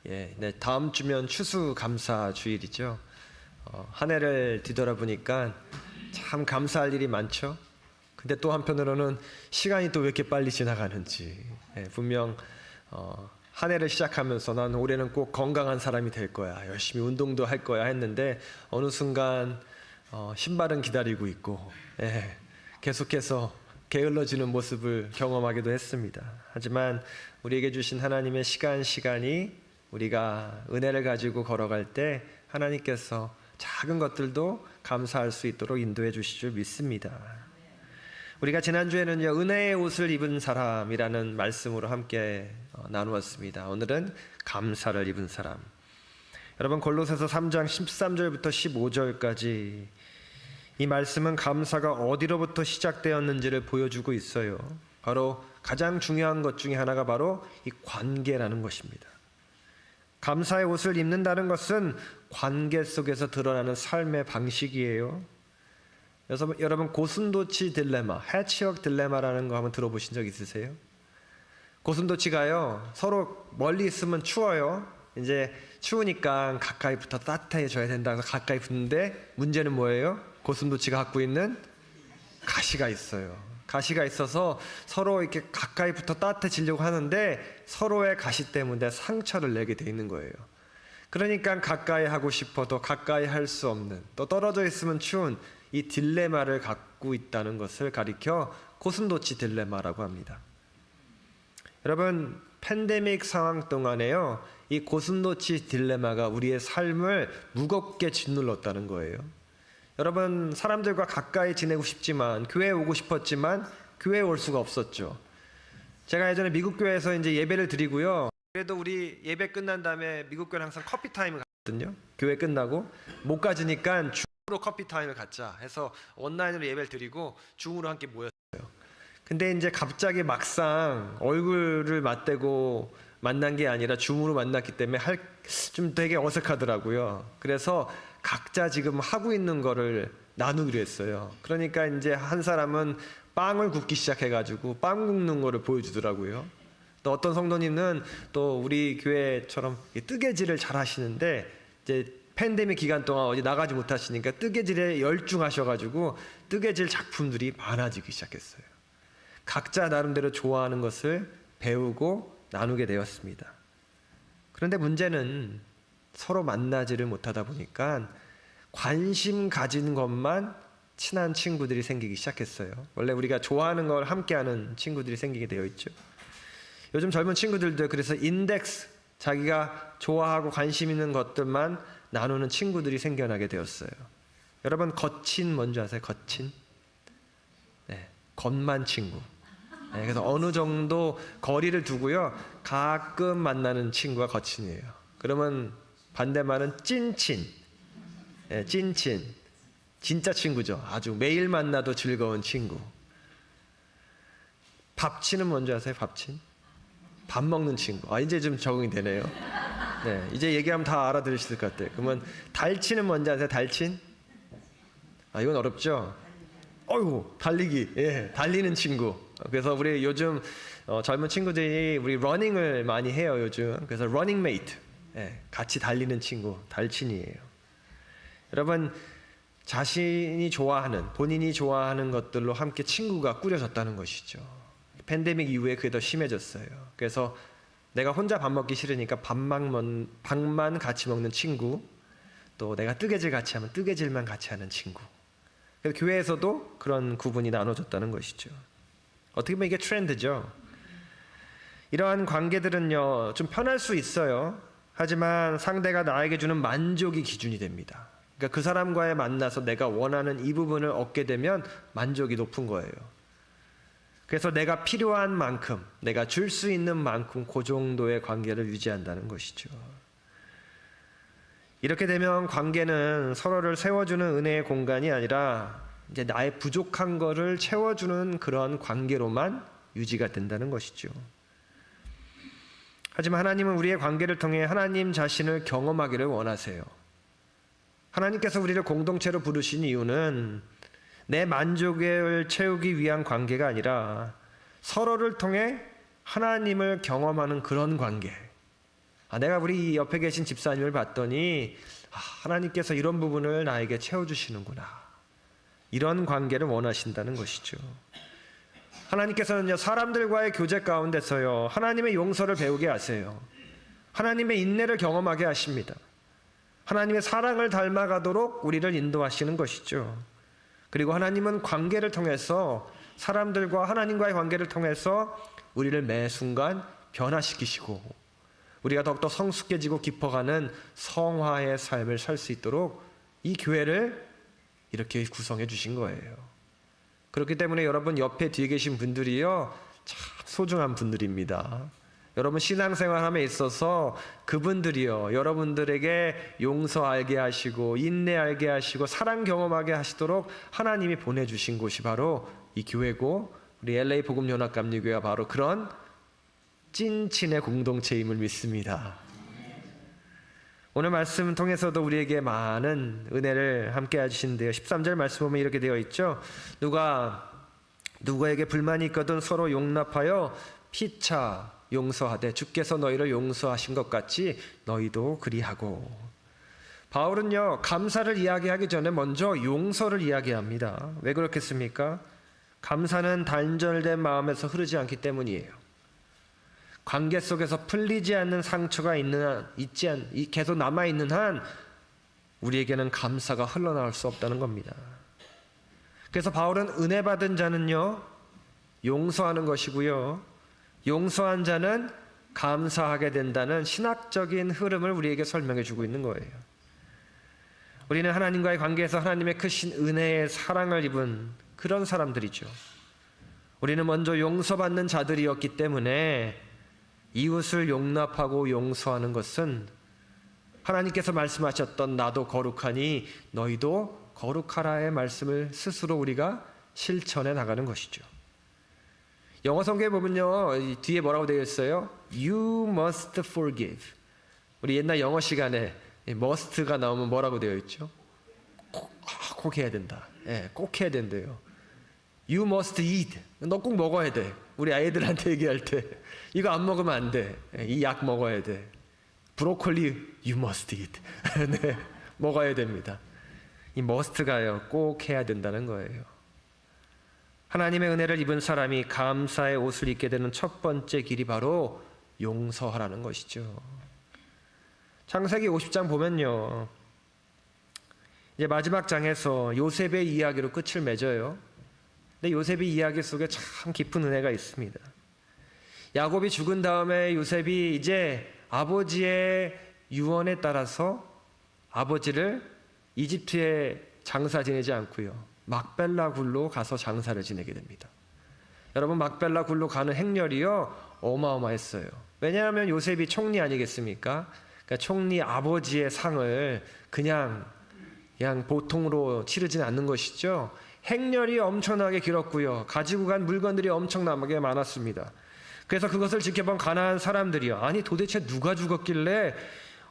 네, 다음 주면 추수감사 주일이죠. 한 해를 뒤돌아보니까 참 감사할 일이 많죠. 근데 또 한편으로는 시간이 또 왜 이렇게 빨리 지나가는지, 분명 한 해를 시작하면서 난 올해는 꼭 건강한 사람이 될 거야, 열심히 운동도 할 거야 했는데 어느 순간 신발은 기다리고 있고, 계속해서 게을러지는 모습을 경험하기도 했습니다. 하지만 우리에게 주신 하나님의 시간이 우리가 은혜를 가지고 걸어갈 때 하나님께서 작은 것들도 감사할 수 있도록 인도해 주실 줄 믿습니다. 우리가 지난주에는요, 은혜의 옷을 입은 사람이라는 말씀으로 함께 나누었습니다. 오늘은 감사를 입은 사람. 여러분, 골로새서 3장 13절부터 15절까지 이 말씀은 감사가 어디로부터 시작되었는지를 보여주고 있어요. 바로 가장 중요한 것 중에 하나가 바로 이 관계라는 것입니다. 감사의 옷을 입는다는 것은 관계 속에서 드러나는 삶의 방식이에요. 그래서 여러분, 고슴도치 딜레마, 해치역 딜레마라는 거 한번 들어보신 적 있으세요? 고슴도치가요, 서로 멀리 있으면 추워요. 이제 추우니까 가까이 붙어 따뜻해져야 된다 해서 가까이 붙는데 문제는 뭐예요? 고슴도치가 갖고 있는 가시가 있어요. 가시가 있어서 서로 이렇게 가까이 붙어 따뜻해지려고 하는데 서로의 가시 때문에 상처를 내게 돼 있는 거예요. 그러니까 가까이 하고 싶어도 가까이 할 수 없는, 또 떨어져 있으면 추운 이 딜레마를 갖고 있다는 것을 가리켜 고슴도치 딜레마라고 합니다. 여러분, 팬데믹 상황 동안에요, 이 고슴도치 딜레마가 우리의 삶을 무겁게 짓눌렀다는 거예요. 여러분, 사람들과 가까이 지내고 싶지만, 교회에 오고 싶었지만 교회에 올 수가 없었죠. 제가 예전에 미국 교회에서 이제 예배를 드리고요, 그래도 우리 예배 끝난 다음에 미국 교회는 항상 커피 타임을 갖거든요. 교회 끝나고 못 가지니까 줌으로 커피 타임을 갖자 해서 온라인으로 예배를 드리고 줌으로 함께 모였어요. 근데 이제 갑자기 막상 얼굴을 맞대고 만난 게 아니라 줌으로 만났기 때문에 좀 되게 어색하더라고요. 그래서 각자 지금 하고 있는 거를 나누기로 했어요. 그러니까 이제 한 사람은 빵을 굽기 시작해가지고 빵 굽는 거를 보여주더라고요. 또 어떤 성도님은 또 우리 교회처럼 뜨개질을 잘 하시는데 이제 팬데믹 기간 동안 어디 나가지 못하시니까 뜨개질에 열중하셔가지고 뜨개질 작품들이 많아지기 시작했어요. 각자 나름대로 좋아하는 것을 배우고 나누게 되었습니다. 그런데 문제는 서로 만나지를 못하다 보니까 관심 가진 것만 친한 친구들이 생기기 시작했어요. 원래 우리가 좋아하는 걸 함께하는 친구들이 생기게 되어 있죠. 요즘 젊은 친구들도 그래서 인덱스, 자기가 좋아하고 관심 있는 것들만 나누는 친구들이 생겨나게 되었어요. 여러분, 거친 뭔지 아세요? 거친? 겉만 친구. 그래서 어느 정도 거리를 두고요, 가끔 만나는 친구가 거친이에요. 그러면 반대말은 찐친. 찐친. 진짜 친구죠. 아주 매일 만나도 즐거운 친구. 밥친은 뭔지 아세요? 밥친? 밥 먹는 친구. 이제 좀 적응이 되네요. 이제 얘기하면 다 알아들으실 것 같아요. 그러면 달친은 뭔지 아세요? 달친? 이건 어렵죠? 어이구, 달리기. 달리는 친구. 그래서 우리 요즘 젊은 친구들이 우리 러닝을 많이 해요, 요즘. 그래서 러닝 메이트. 같이 달리는 친구, 달친이에요. 여러분, 자신이 좋아하는, 본인이 좋아하는 것들로 함께 친구가 꾸려졌다는 것이죠. 팬데믹 이후에 그게 더 심해졌어요. 그래서 내가 혼자 밥 먹기 싫으니까 밥만 같이 먹는 친구, 또 내가 뜨개질 같이 하면 뜨개질만 같이 하는 친구. 그래서 교회에서도 그런 구분이 나눠졌다는 것이죠. 어떻게 보면 이게 트렌드죠. 이러한 관계들은요, 좀 편할 수 있어요. 하지만 상대가 나에게 주는 만족이 기준이 됩니다. 그러니까 그 사람과의 만나서 내가 원하는 이 부분을 얻게 되면 만족이 높은 거예요. 그래서 내가 필요한 만큼, 내가 줄 수 있는 만큼 그 정도의 관계를 유지한다는 것이죠. 이렇게 되면 관계는 서로를 세워주는 은혜의 공간이 아니라 이제 나의 부족한 거를 채워주는 그런 관계로만 유지가 된다는 것이죠. 하지만 하나님은 우리의 관계를 통해 하나님 자신을 경험하기를 원하세요. 하나님께서 우리를 공동체로 부르신 이유는 내 만족을 채우기 위한 관계가 아니라 서로를 통해 하나님을 경험하는 그런 관계. 내가 우리 옆에 계신 집사님을 봤더니 하나님께서 이런 부분을 나에게 채워주시는구나. 이런 관계를 원하신다는 것이죠. 하나님께서는요, 사람들과의 교제 가운데서요, 하나님의 용서를 배우게 하세요. 하나님의 인내를 경험하게 하십니다. 하나님의 사랑을 닮아가도록 우리를 인도하시는 것이죠. 그리고 하나님은 관계를 통해서, 사람들과 하나님과의 관계를 통해서 우리를 매 순간 변화시키시고 우리가 더욱더 성숙해지고 깊어가는 성화의 삶을 살 수 있도록 이 교회를 이렇게 구성해 주신 거예요. 그렇기 때문에 여러분 옆에 뒤에 계신 분들이요, 참 소중한 분들입니다. 여러분 신앙생활함에 있어서 그분들이요, 여러분들에게 용서하게 하시고 인내하게 하시고 사랑 경험하게 하시도록 하나님이 보내주신 곳이 바로 이 교회고, 우리 LA 복음연합감리교회가 바로 그런 찐친의 공동체임을 믿습니다. 오늘 말씀 통해서도 우리에게 많은 은혜를 함께 해주시는데요, 13절 말씀 보면 이렇게 되어 있죠. 누구에게 불만이 있거든 서로 용납하여 피차 용서하되 주께서 너희를 용서하신 것 같이 너희도 그리하고. 바울은요, 감사를 이야기하기 전에 먼저 용서를 이야기합니다. 왜 그렇겠습니까? 감사는 단절된 마음에서 흐르지 않기 때문이에요. 관계 속에서 풀리지 않는 상처가 계속 남아있는 한 우리에게는 감사가 흘러나올 수 없다는 겁니다. 그래서 바울은 은혜 받은 자는요, 용서하는 것이고요, 용서한 자는 감사하게 된다는 신학적인 흐름을 우리에게 설명해 주고 있는 거예요. 우리는 하나님과의 관계에서 하나님의 크신 은혜의 사랑을 입은 그런 사람들이죠. 우리는 먼저 용서받는 자들이었기 때문에 이웃을 용납하고 용서하는 것은 하나님께서 말씀하셨던 나도 거룩하니 너희도 거룩하라의 말씀을 스스로 우리가 실천해 나가는 것이죠. 영어 성경에 보면요, 뒤에 뭐라고 되어 있어요? You must forgive. 우리 옛날 영어 시간에 must가 나오면 뭐라고 되어 있죠? 꼭 해야 된다. 꼭 해야 된대요. You must eat. 너 꼭 먹어야 돼. 우리 아이들한테 얘기할 때 이거 안 먹으면 안 돼. 이 약 먹어야 돼. 브로콜리 you must eat. 네, 먹어야 됩니다. 이 must가요, 꼭 해야 된다는 거예요. 하나님의 은혜를 입은 사람이 감사의 옷을 입게 되는 첫 번째 길이 바로 용서하라는 것이죠. 창세기 50장 보면요, 이제 마지막 장에서 요셉의 이야기로 끝을 맺어요. 근데 요셉의 이야기 속에 참 깊은 은혜가 있습니다. 야곱이 죽은 다음에 요셉이 이제 아버지의 유언에 따라서 아버지를 이집트에 장사 지내지 않고요, 막벨라 굴로 가서 장사를 지내게 됩니다. 여러분, 막벨라 굴로 가는 행렬이요, 어마어마했어요. 왜냐하면 요셉이 총리 아니겠습니까? 그러니까 총리 아버지의 상을 그냥 보통으로 치르지는 않는 것이죠. 행렬이 엄청나게 길었고요, 가지고 간 물건들이 엄청나게 많았습니다. 그래서 그것을 지켜본 가나안 사람들이요, 아니 도대체 누가 죽었길래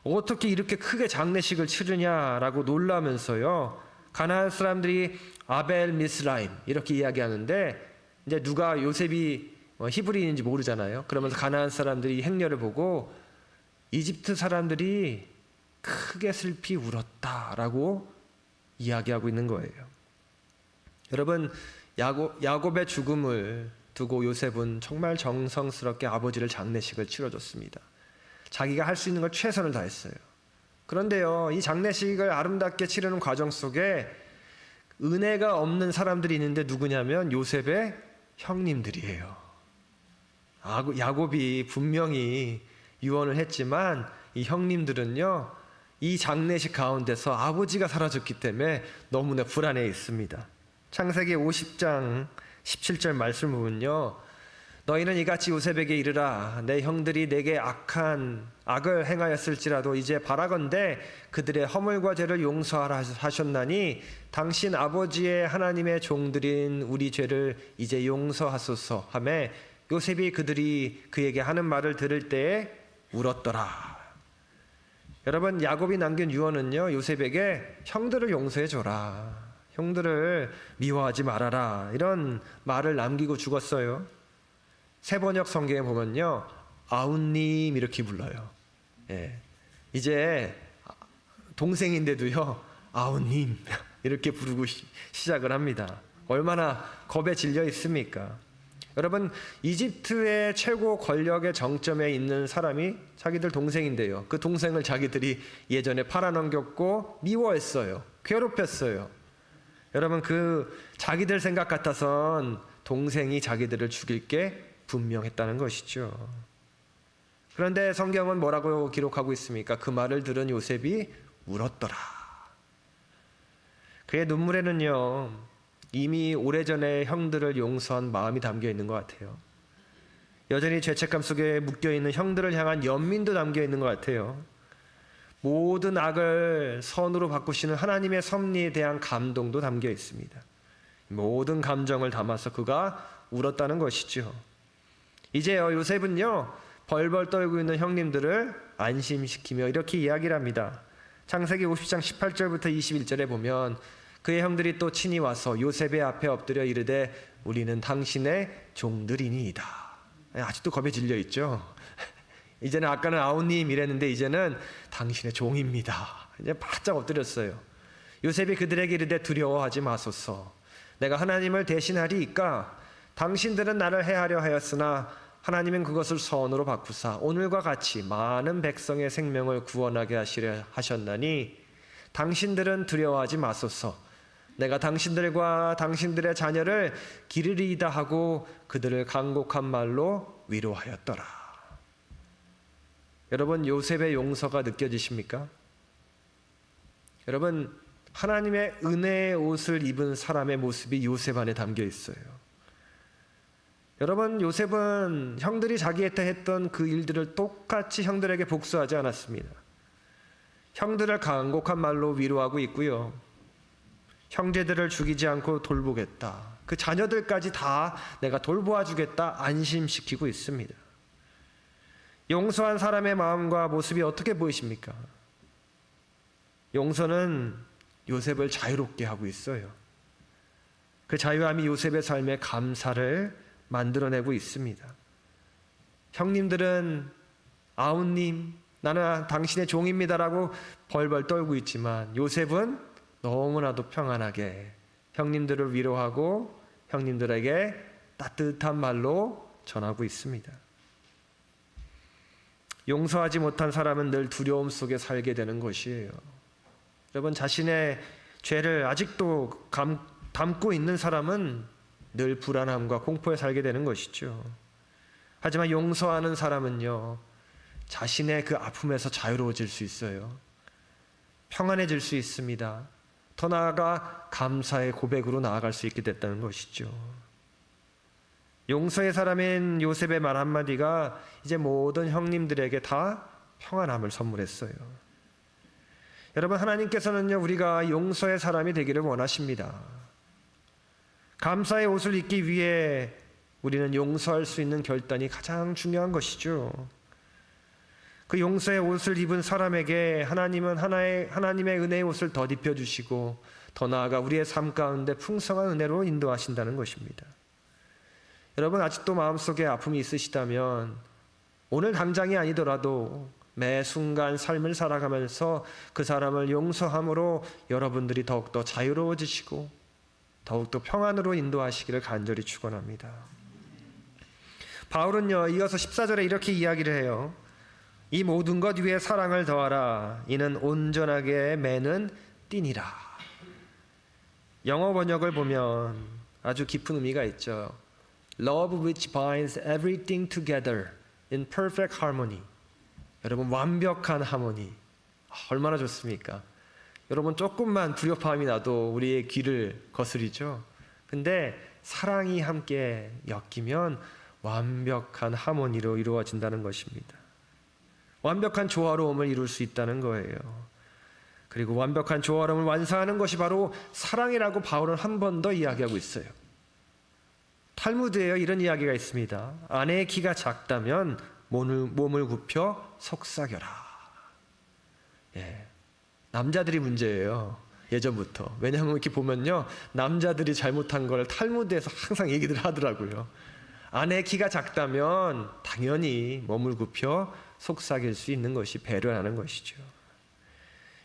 어떻게 이렇게 크게 장례식을 치르냐라고 놀라면서요, 가나안 사람들이 아벨 미스라임 이렇게 이야기하는데, 이제 누가 요셉이 히브리인인지 모르잖아요. 그러면서 가나안 사람들이 행렬을 보고 이집트 사람들이 크게 슬피 울었다라고 이야기하고 있는 거예요. 여러분, 야곱의 죽음을 두고 요셉은 정말 정성스럽게 아버지를 장례식을 치러줬습니다. 자기가 할 수 있는 걸 최선을 다했어요. 그런데요, 이 장례식을 아름답게 치르는 과정 속에 은혜가 없는 사람들이 있는데 누구냐면 요셉의 형님들이에요. 야곱이 분명히 유언을 했지만 이 형님들은요, 이 장례식 가운데서 아버지가 사라졌기 때문에 너무나 불안해 있습니다. 창세기 50장 17절 말씀 보면요, 너희는 이같이 요셉에게 이르라. 내 형들이 내게 악을 행하였을지라도 이제 바라건대 그들의 허물과 죄를 용서하라 하셨나니 당신 아버지의 하나님의 종들인 우리 죄를 이제 용서하소서 하매 요셉이 그들이 그에게 하는 말을 들을 때에 울었더라. 여러분, 야곱이 남긴 유언은요, 요셉에게 형들을 용서해 줘라, 형들을 미워하지 말아라, 이런 말을 남기고 죽었어요. 세번역 성경에 보면요, 아우님 이렇게 불러요. 예. 이제 동생인데도요, 아우님 이렇게 부르고 시작을 합니다. 얼마나 겁에 질려 있습니까? 여러분, 이집트의 최고 권력의 정점에 있는 사람이 자기들 동생인데요, 그 동생을 자기들이 예전에 팔아넘겼고 미워했어요. 괴롭혔어요. 여러분, 그 자기들 생각 같아선 동생이 자기들을 죽일 게 분명했다는 것이죠. 그런데 성경은 뭐라고 기록하고 있습니까? 그 말을 들은 요셉이 울었더라. 그의 눈물에는요, 이미 오래전에 형들을 용서한 마음이 담겨 있는 것 같아요. 여전히 죄책감 속에 묶여있는 형들을 향한 연민도 담겨 있는 것 같아요. 모든 악을 선으로 바꾸시는 하나님의 섭리에 대한 감동도 담겨 있습니다. 모든 감정을 담아서 그가 울었다는 것이죠. 이제요, 요셉은요, 벌벌 떨고 있는 형님들을 안심시키며 이렇게 이야기를 합니다. 창세기 50장 18절부터 21절에 보면 그의 형들이 또 친히 와서 요셉의 앞에 엎드려 이르되 우리는 당신의 종들이니이다. 아직도 겁에 질려 있죠. 이제는 아까는 아우님 이랬는데 이제는 당신의 종입니다. 이제 바짝 엎드렸어요. 요셉이 그들에게 이르되 두려워하지 마소서. 내가 하나님을 대신하리이까 당신들은 나를 해하려 하였으나 하나님은 그것을 선으로 바꾸사 오늘과 같이 많은 백성의 생명을 구원하게 하시려 하셨나니 당신들은 두려워하지 마소서. 내가 당신들과 당신들의 자녀를 기르리이다 하고 그들을 간곡한 말로 위로하였더라. 여러분, 요셉의 용서가 느껴지십니까? 여러분, 하나님의 은혜의 옷을 입은 사람의 모습이 요셉 안에 담겨 있어요. 여러분, 요셉은 형들이 자기한테 했던 그 일들을 똑같이 형들에게 복수하지 않았습니다. 형들을 간곡한 말로 위로하고 있고요, 형제들을 죽이지 않고 돌보겠다, 그 자녀들까지 다 내가 돌보아 주겠다 안심시키고 있습니다. 용서한 사람의 마음과 모습이 어떻게 보이십니까? 용서는 요셉을 자유롭게 하고 있어요. 그 자유함이 요셉의 삶에 감사를 만들어내고 있습니다. 형님들은 아우님, 나는 당신의 종입니다라고 벌벌 떨고 있지만 요셉은 너무나도 평안하게 형님들을 위로하고 형님들에게 따뜻한 말로 전하고 있습니다. 용서하지 못한 사람은 늘 두려움 속에 살게 되는 것이에요. 여러분, 자신의 죄를 아직도 담고 있는 사람은 늘 불안함과 공포에 살게 되는 것이죠. 하지만 용서하는 사람은요, 자신의 그 아픔에서 자유로워질 수 있어요. 평안해질 수 있습니다. 더 나아가 감사의 고백으로 나아갈 수 있게 됐다는 것이죠. 용서의 사람인 요셉의 말 한마디가 이제 모든 형님들에게 다 평안함을 선물했어요. 여러분, 하나님께서는요, 우리가 용서의 사람이 되기를 원하십니다. 감사의 옷을 입기 위해 우리는 용서할 수 있는 결단이 가장 중요한 것이죠. 그 용서의 옷을 입은 사람에게 하나님은 하나님의 은혜의 옷을 덧입혀 주시고 더 나아가 우리의 삶 가운데 풍성한 은혜로 인도하신다는 것입니다. 여러분, 아직도 마음속에 아픔이 있으시다면 오늘 당장이 아니더라도 매 순간 삶을 살아가면서 그 사람을 용서함으로 여러분들이 더욱더 자유로워지시고 더욱더 평안으로 인도하시기를 간절히 축원합니다. 바울은요, 이어서 14절에 이렇게 이야기를 해요. 이 모든 것 위에 사랑을 더하라. 이는 온전하게 매는 띠니라. 영어 번역을 보면 아주 깊은 의미가 있죠. Love which binds everything together in perfect harmony. 여러분, 완벽한 하모니. 얼마나 좋습니까? 여러분, 조금만 불협화음이 나도 우리의 귀를 거스리죠. 근데 사랑이 함께 엮이면 완벽한 하모니로 이루어진다는 것입니다. 완벽한 조화로움을 이룰 수 있다는 거예요. 그리고 완벽한 조화로움을 완성하는 것이 바로 사랑이라고 바울은 한 번 더 이야기하고 있어요. 탈무드에요, 이런 이야기가 있습니다. 아내의 키가 작다면 몸을 굽혀 속삭여라. 예, 남자들이 문제예요, 예전부터. 왜냐하면 이렇게 보면요, 남자들이 잘못한 걸 탈무드에서 항상 얘기들 하더라고요. 아내의 키가 작다면 당연히 몸을 굽혀 속삭일 수 있는 것이 배려라는 것이죠.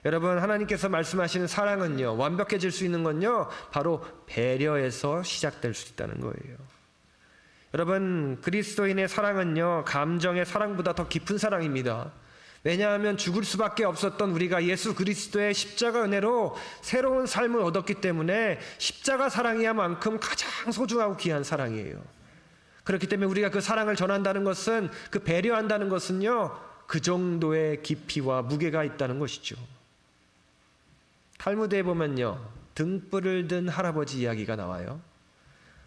여러분, 하나님께서 말씀하시는 사랑은요, 완벽해질 수 있는 건요, 바로 배려에서 시작될 수 있다는 거예요. 여러분, 그리스도인의 사랑은요, 감정의 사랑보다 더 깊은 사랑입니다. 왜냐하면 죽을 수밖에 없었던 우리가 예수 그리스도의 십자가 은혜로 새로운 삶을 얻었기 때문에 십자가 사랑이야만큼 가장 소중하고 귀한 사랑이에요. 그렇기 때문에 우리가 그 사랑을 전한다는 것은, 그 배려한다는 것은요, 그 정도의 깊이와 무게가 있다는 것이죠. 탈무드에 보면요, 등불을 든 할아버지 이야기가 나와요.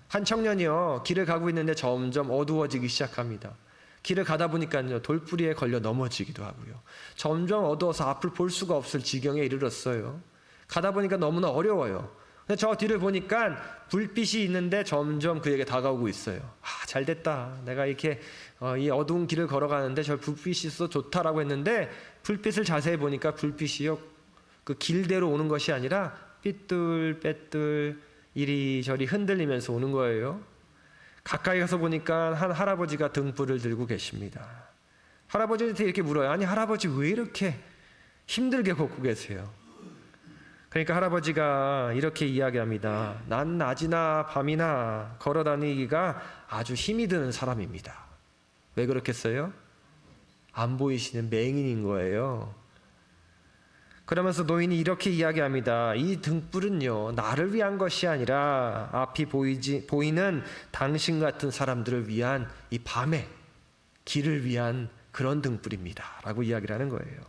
한 청년이요, 길을 가고 있는데 점점 어두워지기 시작합니다. 길을 가다 보니까요, 돌뿌리에 걸려 넘어지기도 하고요. 점점 어두워서 앞을 볼 수가 없을 지경에 이르렀어요. 가다 보니까 너무나 어려워요. 근데 저 뒤를 보니까 불빛이 있는데 점점 그에게 다가오고 있어요. 아, 잘 됐다. 내가 이렇게 이 어두운 길을 걸어가는데 저 불빛이 있어 좋다라고 했는데, 불빛을 자세히 보니까 불빛이요, 그 길대로 오는 것이 아니라 삐뚤빼뚤 이리저리 흔들리면서 오는 거예요. 가까이 가서 보니까 한 할아버지가 등불을 들고 계십니다. 할아버지한테 이렇게 물어요. 아니, 할아버지 왜 이렇게 힘들게 걷고 계세요? 그러니까 할아버지가 이렇게 이야기합니다. 난 낮이나 밤이나 걸어 다니기가 아주 힘이 드는 사람입니다. 왜 그렇겠어요? 안 보이시는 맹인인 거예요. 그러면서 노인이 이렇게 이야기합니다. 이 등불은요, 나를 위한 것이 아니라 앞이 보이는 당신 같은 사람들을 위한, 이 밤의 길을 위한 그런 등불입니다 라고 이야기를 하는 거예요.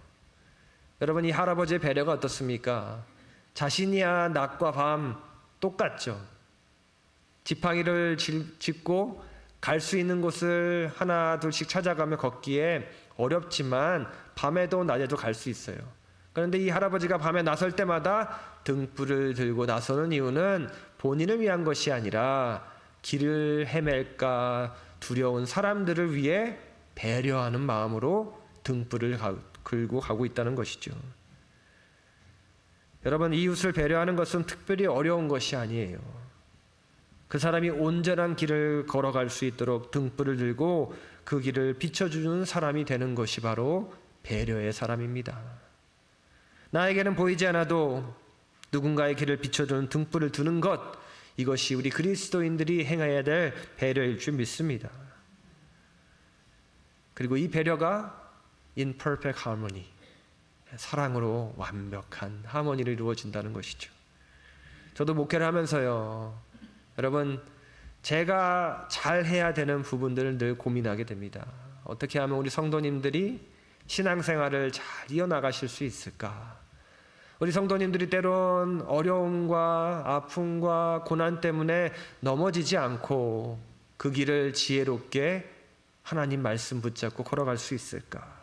여러분, 이 할아버지의 배려가 어떻습니까? 자신이야 낮과 밤 똑같죠. 지팡이를 짚고 갈 수 있는 곳을 하나 둘씩 찾아가며 걷기에 어렵지만 밤에도 낮에도 갈 수 있어요. 그런데 이 할아버지가 밤에 나설 때마다 등불을 들고 나서는 이유는 본인을 위한 것이 아니라 길을 헤맬까 두려운 사람들을 위해 배려하는 마음으로 등불을 들고 가고 있다는 것이죠. 여러분, 이웃을 배려하는 것은 특별히 어려운 것이 아니에요. 그 사람이 온전한 길을 걸어갈 수 있도록 등불을 들고 그 길을 비춰주는 사람이 되는 것이 바로 배려의 사람입니다. 나에게는 보이지 않아도 누군가의 길을 비춰주는 등불을 두는 것, 이것이 우리 그리스도인들이 행해야 될 배려일 줄 믿습니다. 그리고 이 배려가 in perfect harmony, 사랑으로 완벽한 하모니를 이루어진다는 것이죠. 저도 목회를 하면서요, 여러분, 제가 잘 해야 되는 부분들을 늘 고민하게 됩니다. 어떻게 하면 우리 성도님들이 신앙생활을 잘 이어나가실 수 있을까? 우리 성도님들이 때론 어려움과 아픔과 고난 때문에 넘어지지 않고 그 길을 지혜롭게 하나님 말씀 붙잡고 걸어갈 수 있을까?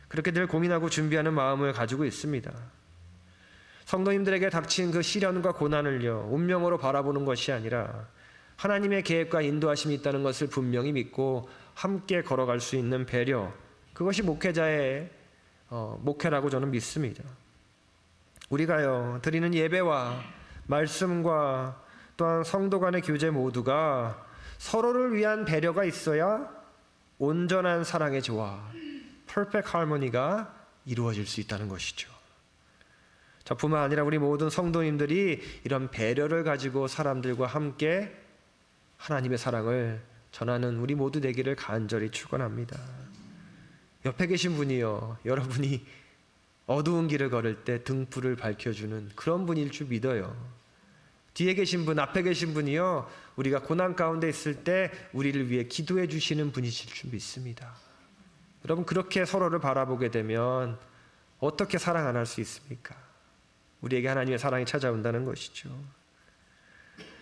그렇게 늘 고민하고 준비하는 마음을 가지고 있습니다. 성도님들에게 닥친 그 시련과 고난을요, 운명으로 바라보는 것이 아니라 하나님의 계획과 인도하심이 있다는 것을 분명히 믿고 함께 걸어갈 수 있는 배려, 그것이 목회자의 목회라고 저는 믿습니다. 우리가요, 드리는 예배와 말씀과 또한 성도 간의 교제 모두가 서로를 위한 배려가 있어야 온전한 사랑의 조화, perfect harmony가 이루어질 수 있다는 것이죠. 저뿐만 아니라 우리 모든 성도님들이 이런 배려를 가지고 사람들과 함께 하나님의 사랑을 전하는 우리 모두 되기를 간절히 축원합니다. 옆에 계신 분이요, 여러분이 어두운 길을 걸을 때 등불을 밝혀주는 그런 분일 줄 믿어요. 뒤에 계신 분, 앞에 계신 분이요, 우리가 고난 가운데 있을 때 우리를 위해 기도해 주시는 분이실 줄 믿습니다. 여러분, 그렇게 서로를 바라보게 되면 어떻게 사랑 안 할 수 있습니까? 우리에게 하나님의 사랑이 찾아온다는 것이죠.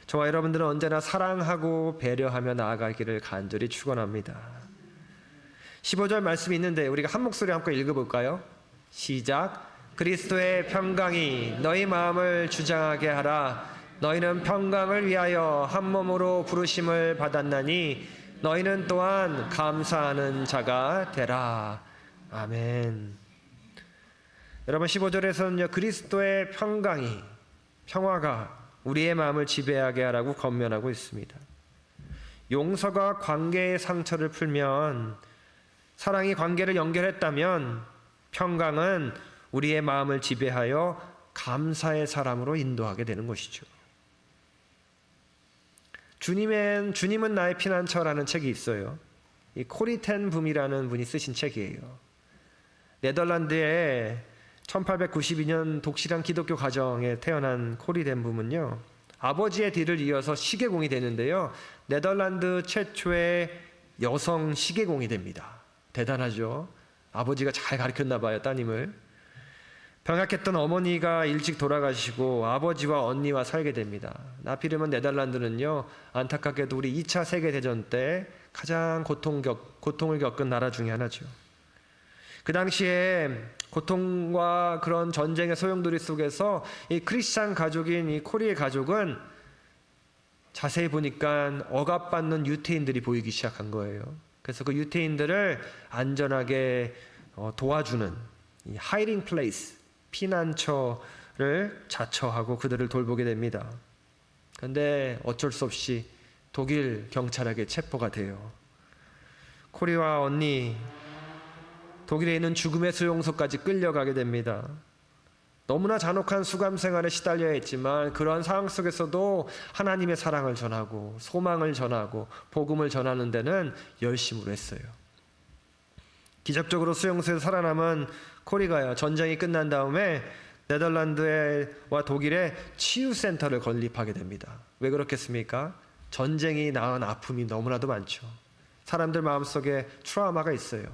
저와 여러분들은 언제나 사랑하고 배려하며 나아가기를 간절히 축원합니다. 15절 말씀이 있는데 우리가 한 목소리 함께 읽어볼까요? 시작. 그리스도의 평강이 너희 마음을 주장하게 하라. 너희는 평강을 위하여 한 몸으로 부르심을 받았나니 너희는 또한 감사하는 자가 되라. 아멘. 여러분, 15절에서는요, 그리스도의 평강이, 평화가 우리의 마음을 지배하게 하라고 권면하고 있습니다. 용서가 관계의 상처를 풀면, 사랑이 관계를 연결했다면 평강은 우리의 마음을 지배하여 감사의 사람으로 인도하게 되는 것이죠. 주님은 나의 피난처라는 책이 있어요. 이 코리 텐 붐이라는 분이 쓰신 책이에요. 네덜란드의 1892년 독실한 기독교 가정에 태어난 코리 텐 붐은요, 아버지의 뒤를 이어서 시계공이 되는데요, 네덜란드 최초의 여성 시계공이 됩니다. 대단하죠. 아버지가 잘 가르쳤나 봐요, 따님을. 병약했던 어머니가 일찍 돌아가시고 아버지와 언니와 살게 됩니다. 나피르면 네덜란드는요, 안타깝게도 우리 2차 세계대전 때 가장 고통을 겪은 나라 중에 하나죠. 그 당시에 고통과 그런 전쟁의 소용돌이 속에서 이 크리스찬 가족인 이 코리의 가족은 자세히 보니까 억압받는 유태인들이 보이기 시작한 거예요. 그래서 그 유태인들을 안전하게 도와주는 이 하이딩 플레이스, 피난처를 자처하고 그들을 돌보게 됩니다. 그런데 어쩔 수 없이 독일 경찰에게 체포가 돼요. 코리와 언니, 독일에 있는 죽음의 수용소까지 끌려가게 됩니다. 너무나 잔혹한 수감 생활에 시달려야 했지만 그러한 상황 속에서도 하나님의 사랑을 전하고 소망을 전하고 복음을 전하는 데는 열심으로 했어요. 기적적으로 수용소에서 살아남은 코리가요, 전쟁이 끝난 다음에 네덜란드와 독일에 치유센터를 건립하게 됩니다. 왜 그렇겠습니까? 전쟁이 낳은 아픔이 너무나도 많죠. 사람들 마음속에 트라우마가 있어요.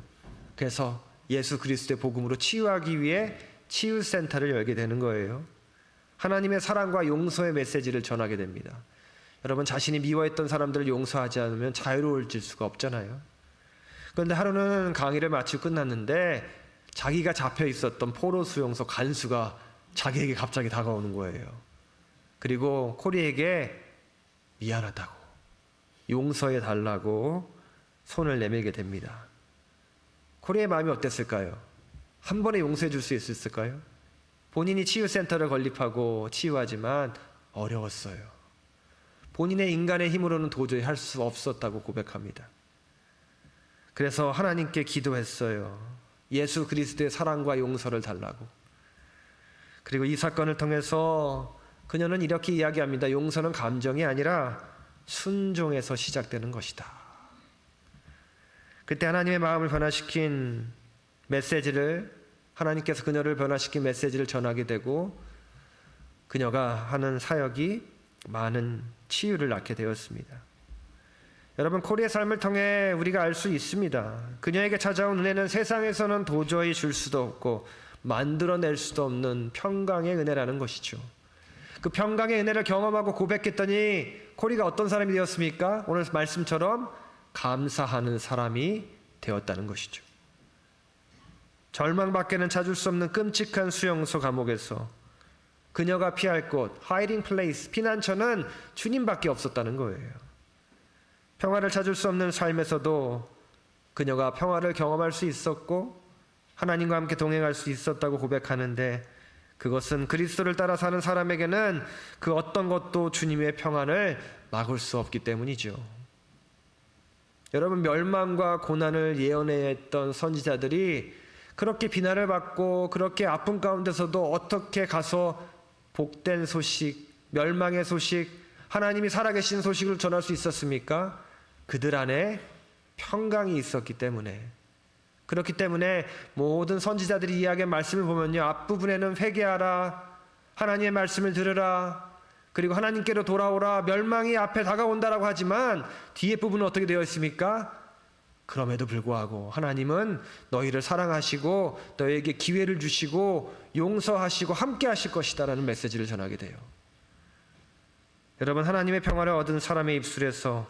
그래서 예수 그리스도의 복음으로 치유하기 위해 치유센터를 열게 되는 거예요. 하나님의 사랑과 용서의 메시지를 전하게 됩니다. 여러분, 자신이 미워했던 사람들을 용서하지 않으면 자유로워질 수가 없잖아요. 그런데 하루는 강의를 마치고 끝났는데 자기가 잡혀 있었던 포로 수용소 간수가 자기에게 갑자기 다가오는 거예요. 그리고 코리에게 미안하다고, 용서해 달라고 손을 내밀게 됩니다. 코리의 마음이 어땠을까요? 한 번에 용서해 줄 수 있었을까요? 본인이 치유센터를 건립하고 치유하지만 어려웠어요. 본인의 인간의 힘으로는 도저히 할 수 없었다고 고백합니다. 그래서 하나님께 기도했어요. 예수 그리스도의 사랑과 용서를 달라고. 그리고 이 사건을 통해서 그녀는 이렇게 이야기합니다. 용서는 감정이 아니라 순종에서 시작되는 것이다. 그때 하나님의 마음을 변화시킨 메시지를, 하나님께서 그녀를 변화시킨 메시지를 전하게 되고 그녀가 하는 사역이 많은 치유를 낳게 되었습니다. 여러분, 코리의 삶을 통해 우리가 알 수 있습니다. 그녀에게 찾아온 은혜는 세상에서는 도저히 줄 수도 없고 만들어낼 수도 없는 평강의 은혜라는 것이죠. 그 평강의 은혜를 경험하고 고백했더니 코리가 어떤 사람이 되었습니까? 오늘 말씀처럼 감사하는 사람이 되었다는 것이죠. 절망밖에는 찾을 수 없는 끔찍한 수용소 감옥에서 그녀가 피할 곳, 하이딩 플레이스, 피난처는 주님밖에 없었다는 거예요. 평화를 찾을 수 없는 삶에서도 그녀가 평화를 경험할 수 있었고 하나님과 함께 동행할 수 있었다고 고백하는데, 그것은 그리스도를 따라 사는 사람에게는 그 어떤 것도 주님의 평안을 막을 수 없기 때문이죠. 여러분, 멸망과 고난을 예언했던 선지자들이 그렇게 비난을 받고 그렇게 아픔 가운데서도 어떻게 가서 복된 소식, 멸망의 소식, 하나님이 살아계신 소식을 전할 수 있었습니까? 그들 안에 평강이 있었기 때문에. 그렇기 때문에 모든 선지자들이 이야기한 말씀을 보면요, 앞부분에는 회개하라, 하나님의 말씀을 들으라, 그리고 하나님께로 돌아오라, 멸망이 앞에 다가온다라고 하지만 뒤에 부분은 어떻게 되어 있습니까? 그럼에도 불구하고 하나님은 너희를 사랑하시고 너희에게 기회를 주시고 용서하시고 함께 하실 것이다라는 메시지를 전하게 돼요. 여러분, 하나님의 평화를 얻은 사람의 입술에서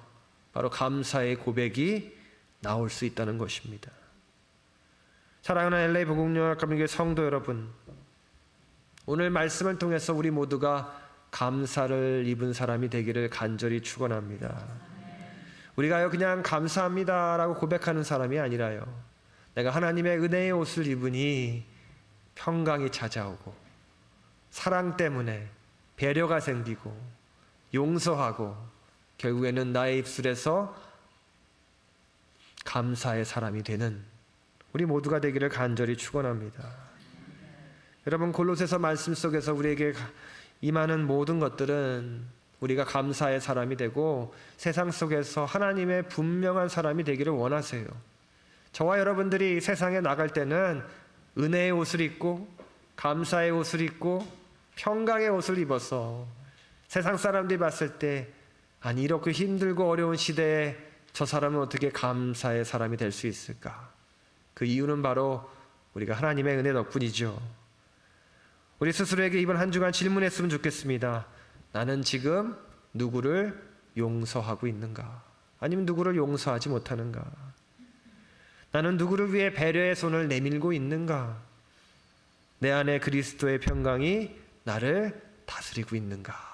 바로 감사의 고백이 나올 수 있다는 것입니다. 사랑하는 LA 보국영합감리교회 성도 여러분, 오늘 말씀을 통해서 우리 모두가 감사를 입은 사람이 되기를 간절히 축원합니다. 우리가요, 그냥 감사합니다라고 고백하는 사람이 아니라요, 내가 하나님의 은혜의 옷을 입으니 평강이 찾아오고 사랑 때문에 배려가 생기고 용서하고 결국에는 나의 입술에서 감사의 사람이 되는 우리 모두가 되기를 간절히 축원합니다. 여러분, 골로새서 말씀 속에서 우리에게 임하는 모든 것들은 우리가 감사의 사람이 되고 세상 속에서 하나님의 분명한 사람이 되기를 원하세요. 저와 여러분들이 세상에 나갈 때는 은혜의 옷을 입고 감사의 옷을 입고 평강의 옷을 입어서 세상 사람들이 봤을 때 아니, 이렇게 힘들고 어려운 시대에 저 사람은 어떻게 감사의 사람이 될 수 있을까? 그 이유는 바로 우리가 하나님의 은혜 덕분이죠. 우리 스스로에게 이번 한 주간 질문했으면 좋겠습니다. 나는 지금 누구를 용서하고 있는가? 아니면 누구를 용서하지 못하는가? 나는 누구를 위해 배려의 손을 내밀고 있는가? 내 안에 그리스도의 평강이 나를 다스리고 있는가?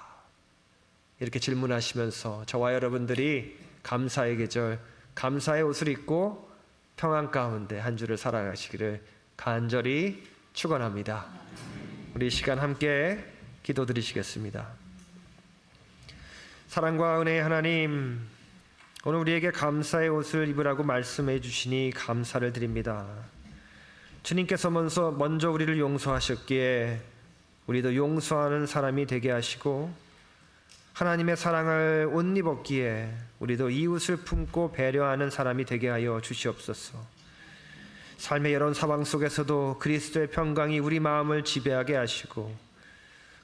이렇게 질문하시면서 저와 여러분들이 감사의 계절, 감사의 옷을 입고 평안 가운데 한 주를 살아가시기를 간절히 축원합니다. 우리 시간 함께 기도드리시겠습니다. 사랑과 은혜의 하나님, 오늘 우리에게 감사의 옷을 입으라고 말씀해 주시니 감사를 드립니다. 주님께서 먼저 우리를 용서하셨기에 우리도 용서하는 사람이 되게 하시고, 하나님의 사랑을 옷 입었기에 우리도 이웃을 품고 배려하는 사람이 되게 하여 주시옵소서. 삶의 여러 상황 속에서도 그리스도의 평강이 우리 마음을 지배하게 하시고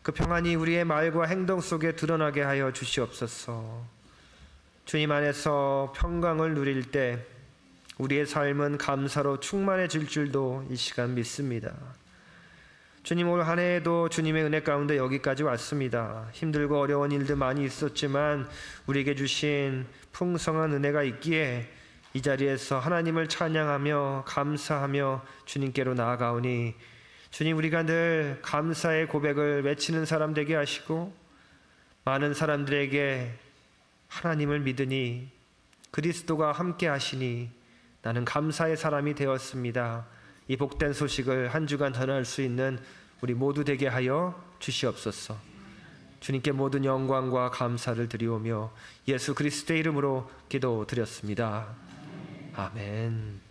그 평안이 우리의 말과 행동 속에 드러나게 하여 주시옵소서. 주님 안에서 평강을 누릴 때 우리의 삶은 감사로 충만해질 줄도 이 시간 믿습니다. 주님, 올 한 해에도 주님의 은혜 가운데 여기까지 왔습니다. 힘들고 어려운 일들 많이 있었지만 우리에게 주신 풍성한 은혜가 있기에 이 자리에서 하나님을 찬양하며 감사하며 주님께로 나아가오니, 주님, 우리가 늘 감사의 고백을 외치는 사람 되게 하시고 많은 사람들에게 하나님을 믿으니 그리스도가 함께 하시니 나는 감사의 사람이 되었습니다. 이 복된 소식을 한 주간 전할 수 있는 우리 모두 되게 하여 주시옵소서. 주님께 모든 영광과 감사를 드리오며 예수 그리스도의 이름으로 기도드렸습니다. 아멘.